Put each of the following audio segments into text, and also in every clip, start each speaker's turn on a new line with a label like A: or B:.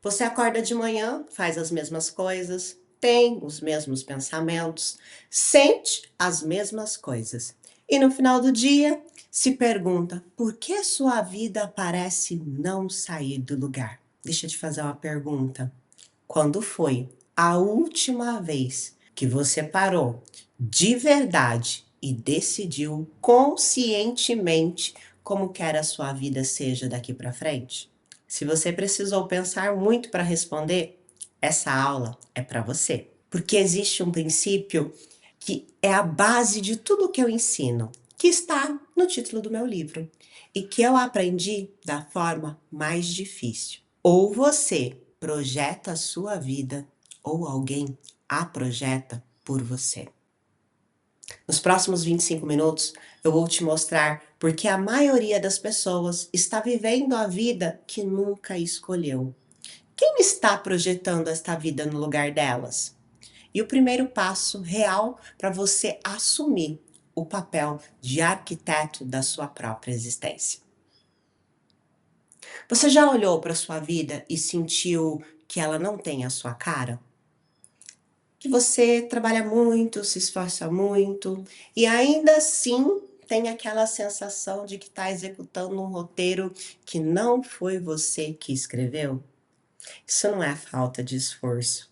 A: Você acorda de manhã, faz as mesmas coisas, tem os mesmos pensamentos, sente as mesmas coisas. E no final do dia, se pergunta por que sua vida parece não sair do lugar. Deixa eu te fazer uma pergunta. Quando foi a última vez que você parou de verdade e decidiu conscientemente como quer a sua vida seja daqui para frente? Se você precisou pensar muito para responder, essa aula é para você. Porque existe um princípio que é a base de tudo que eu ensino, que está no título do meu livro e que eu aprendi da forma mais difícil. Ou você projeta a sua vida, ou alguém a projeta por você. Nos próximos 25 minutos, eu vou te mostrar porque a maioria das pessoas está vivendo a vida que nunca escolheu. Quem está projetando esta vida no lugar delas? E o primeiro passo real para você assumir o papel de arquiteto da sua própria existência. Você já olhou para sua vida e sentiu que ela não tem a sua cara? Que você trabalha muito, se esforça muito e ainda assim tem aquela sensação de que está executando um roteiro que não foi você que escreveu? Isso não é falta de esforço.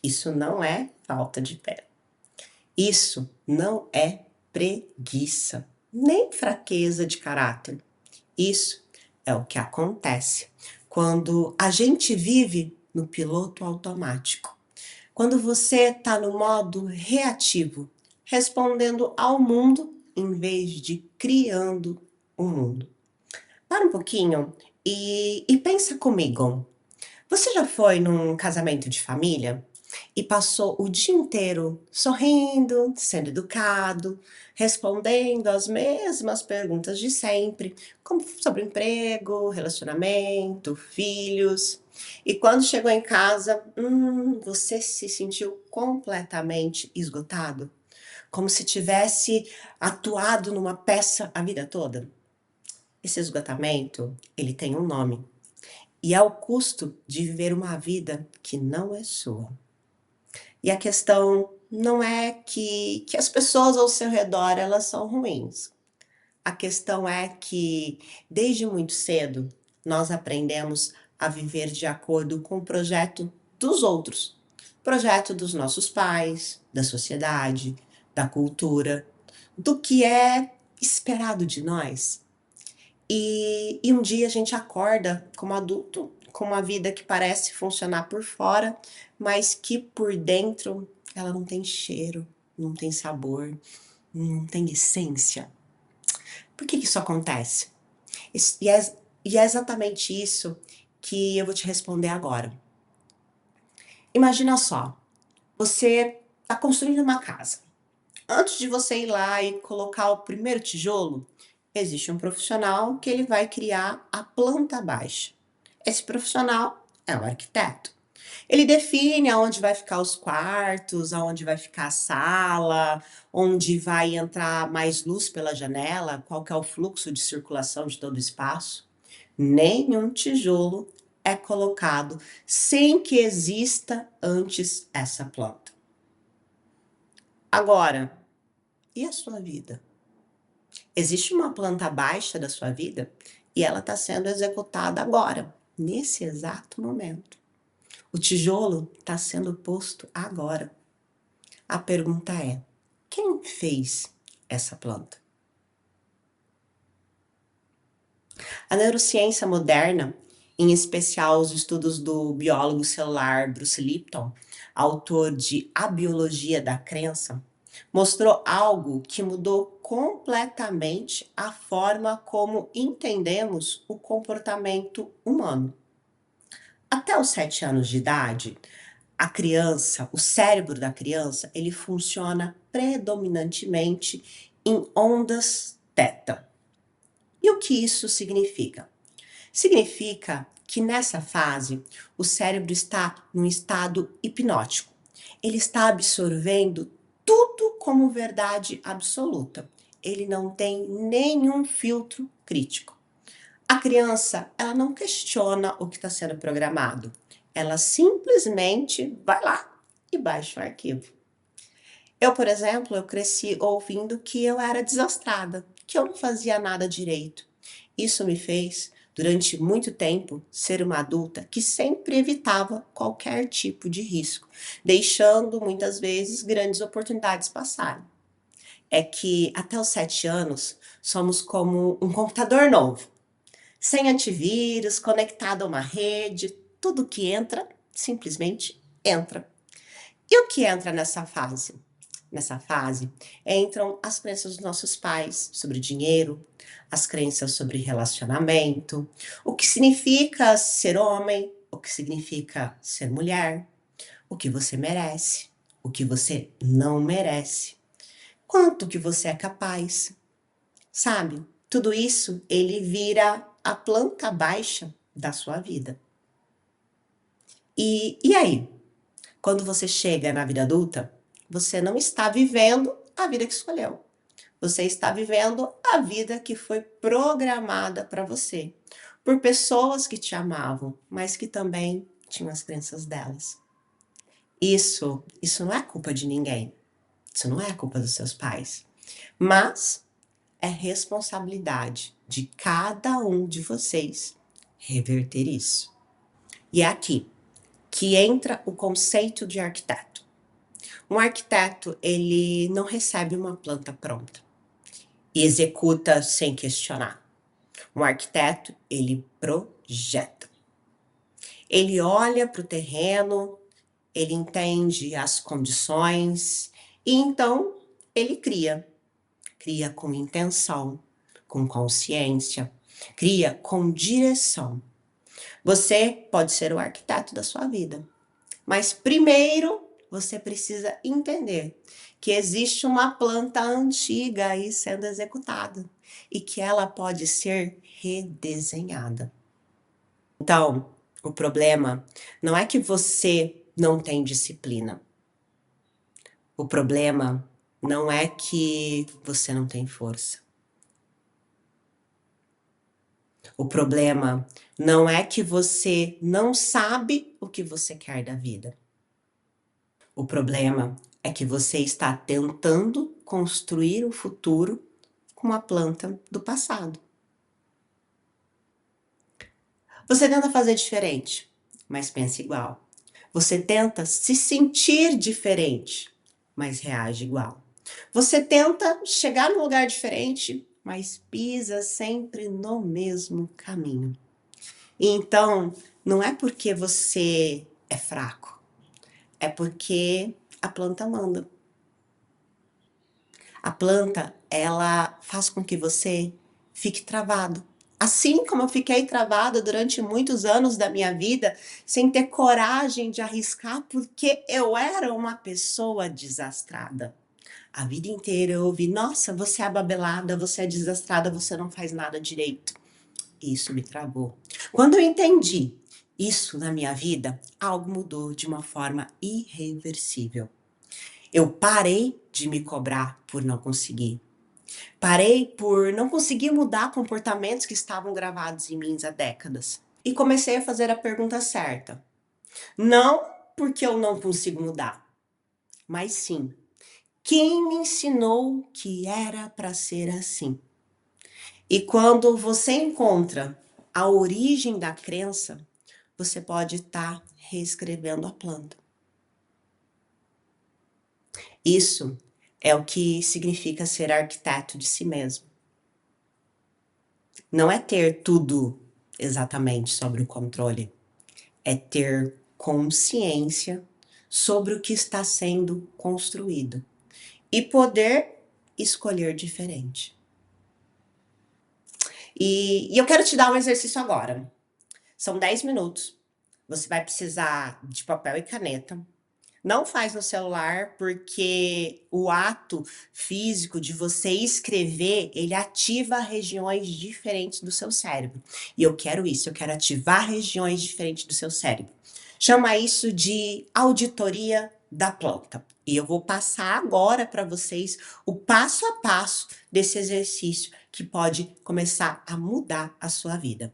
A: Isso não é falta de fé. Isso não é preguiça, nem fraqueza de caráter. Isso é o que acontece quando a gente vive no piloto automático. Quando você está no modo reativo, respondendo ao mundo em vez de criando o mundo. Para um pouquinho e pensa comigo. Você já foi num casamento de família e passou o dia inteiro sorrindo, sendo educado, respondendo as mesmas perguntas de sempre, como sobre emprego, relacionamento, filhos. E quando chegou em casa, você se sentiu completamente esgotado, como se tivesse atuado numa peça a vida toda? Esse esgotamento, ele tem um nome. E é o custo de viver uma vida que não é sua. E a questão não é que as pessoas ao seu redor elas são ruins. A questão é que desde muito cedo nós aprendemos a viver de acordo com o projeto dos outros. Projeto dos nossos pais, da sociedade, da cultura, do que é esperado de nós. E um dia a gente acorda como adulto, com uma vida que parece funcionar por fora, mas que por dentro ela não tem cheiro, não tem sabor, não tem essência. Por que isso acontece? Isso- E é, e é exatamente isso que eu vou te responder agora. Imagina só, você está construindo uma casa. Antes de você ir lá e colocar o primeiro tijolo, existe um profissional que ele vai criar a planta baixa. Esse profissional é o arquiteto. Ele define aonde vai ficar os quartos, aonde vai ficar a sala, onde vai entrar mais luz pela janela, qual que é o fluxo de circulação de todo o espaço. Nenhum tijolo é colocado sem que exista antes essa planta. Agora, e a sua vida? Existe uma planta baixa da sua vida e ela está sendo executada agora, nesse exato momento. O tijolo está sendo posto agora. A pergunta é: quem fez essa planta? A neurociência moderna, em especial os estudos do biólogo celular Bruce Lipton, autor de A Biologia da Crença, mostrou algo que mudou completamente a forma como entendemos o comportamento humano. Até os 7 anos de idade, a criança, o cérebro da criança, ele funciona predominantemente em ondas teta. E o que isso significa? Significa que nessa fase o cérebro está num estado hipnótico. Ele está absorvendo tudo como verdade absoluta. Ele não tem nenhum filtro crítico. A criança, ela não questiona o que está sendo programado. Ela simplesmente vai lá e baixa o arquivo. Eu, por exemplo, eu cresci ouvindo que eu era desastrada, que eu não fazia nada direito. Isso me fez, durante muito tempo, ser uma adulta que sempre evitava qualquer tipo de risco, deixando muitas vezes grandes oportunidades passarem. É que até os 7 anos somos como um computador novo, sem antivírus, conectado a uma rede, tudo que entra simplesmente entra. E o que entra nessa fase? Nessa fase entram as crenças dos nossos pais sobre dinheiro, as crenças sobre relacionamento, o que significa ser homem, o que significa ser mulher, o que você merece, o que você não merece, quanto que você é capaz, sabe? Tudo isso ele vira a planta baixa da sua vida. E aí, quando você chega na vida adulta, você não está vivendo a vida que escolheu. Você está vivendo a vida que foi programada para você, por pessoas que te amavam, mas que também tinham as crenças delas. Isso não é culpa de ninguém. Isso não é culpa dos seus pais. Mas é responsabilidade de cada um de vocês reverter isso. E é aqui que entra o conceito de arquiteto. Um arquiteto, ele não recebe uma planta pronta e executa sem questionar. Um arquiteto, ele projeta. Ele olha para o terreno, ele entende as condições e então ele cria. Cria com intenção, com consciência, cria com direção. Você pode ser o arquiteto da sua vida, mas primeiro você precisa entender que existe uma planta antiga aí sendo executada e que ela pode ser redesenhada. Então, o problema não é que você não tem disciplina. O problema não é que você não tem força. O problema não é que você não sabe o que você quer da vida. O problema é que você está tentando construir o futuro com a planta do passado. Você tenta fazer diferente, mas pensa igual. Você tenta se sentir diferente, mas reage igual. Você tenta chegar num lugar diferente, mas pisa sempre no mesmo caminho. E então, não é porque você é fraco, é porque a planta manda. A planta, ela faz com que você fique travado. Assim como eu fiquei travada durante muitos anos da minha vida, sem ter coragem de arriscar, porque eu era uma pessoa desastrada. A vida inteira eu ouvi: nossa, você é ababelada, você é desastrada, você não faz nada direito. Isso me travou. Quando eu entendi isso na minha vida, algo mudou de uma forma irreversível. Eu parei de me cobrar por não conseguir. Parei por não conseguir mudar comportamentos que estavam gravados em mim há décadas. E comecei a fazer a pergunta certa. Não porque eu não consigo mudar, mas sim, quem me ensinou que era para ser assim? E quando você encontra a origem da crença, você pode estar reescrevendo a planta. Isso é o que significa ser arquiteto de si mesmo. Não é ter tudo exatamente sobre o controle, é ter consciência sobre o que está sendo construído e poder escolher diferente. E eu quero te dar um exercício agora. São 10 minutos. Você vai precisar de papel e caneta. Não faz no celular, porque o ato físico de você escrever, ele ativa regiões diferentes do seu cérebro. E eu quero isso, eu quero ativar regiões diferentes do seu cérebro. Chama isso de auditoria da planta. E eu vou passar agora para vocês o passo a passo desse exercício que pode começar a mudar a sua vida.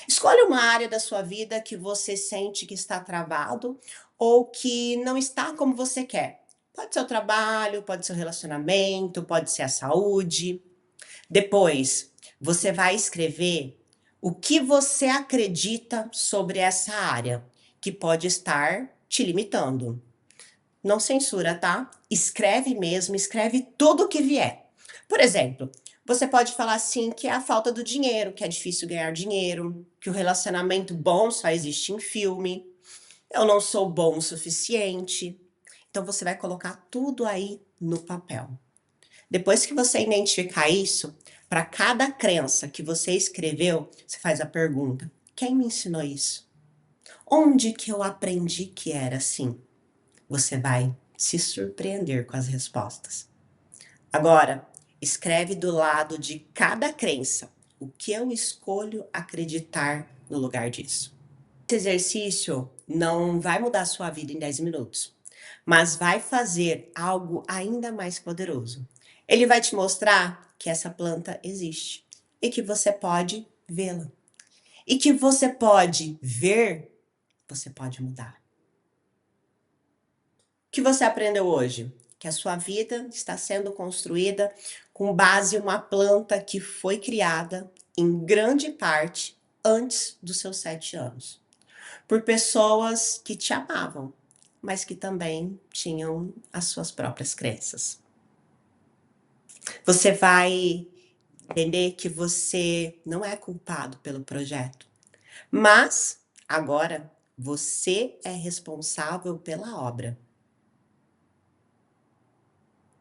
A: Escolha uma área da sua vida que você sente que está travado ou que não está como você quer. Pode ser o trabalho, pode ser o relacionamento, pode ser a saúde. Depois, você vai escrever o que você acredita sobre essa área, que pode estar te limitando. Não censura, tá? Escreve mesmo, escreve tudo o que vier. Por exemplo, você pode falar assim que é a falta do dinheiro, que é difícil ganhar dinheiro, que o relacionamento bom só existe em filme, eu não sou bom o suficiente. Então você vai colocar tudo aí no papel. Depois que você identificar isso, para cada crença que você escreveu, você faz a pergunta: quem me ensinou isso? Onde que eu aprendi que era assim? Você vai se surpreender com as respostas. Agora, escreve do lado de cada crença o que eu escolho acreditar no lugar disso. Esse exercício não vai mudar a sua vida em 10 minutos, mas vai fazer algo ainda mais poderoso. Ele vai te mostrar que essa planta existe e que você pode vê-la. E que você pode ver, você pode mudar. O que você aprendeu hoje? Que a sua vida está sendo construída com base em uma planta que foi criada, em grande parte, antes dos seus 7 anos. Por pessoas que te amavam, mas que também tinham as suas próprias crenças. Você vai entender que você não é culpado pelo projeto, mas agora você é responsável pela obra.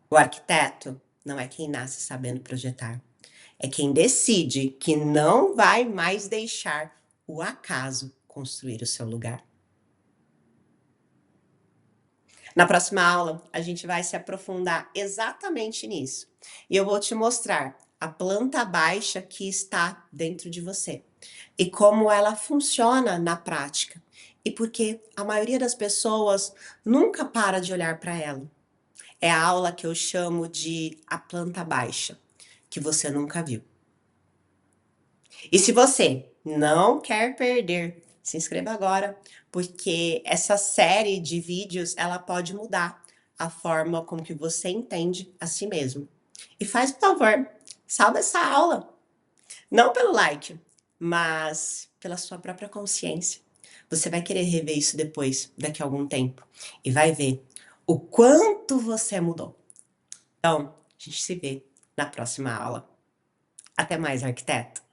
A: O arquiteto não é quem nasce sabendo projetar, é quem decide que não vai mais deixar o acaso construir o seu lugar. Na próxima aula, a gente vai se aprofundar exatamente nisso. E eu vou te mostrar a planta baixa que está dentro de você e como ela funciona na prática. E porque a maioria das pessoas nunca para de olhar para ela. É a aula que eu chamo de a planta baixa, que você nunca viu. E se você não quer perder, se inscreva agora, porque essa série de vídeos, ela pode mudar a forma como que você entende a si mesmo. E faz um favor, salva essa aula. Não pelo like, mas pela sua própria consciência. Você vai querer rever isso depois, daqui a algum tempo, e vai ver o quanto você mudou. Então, a gente se vê na próxima aula. Até mais, arquiteto!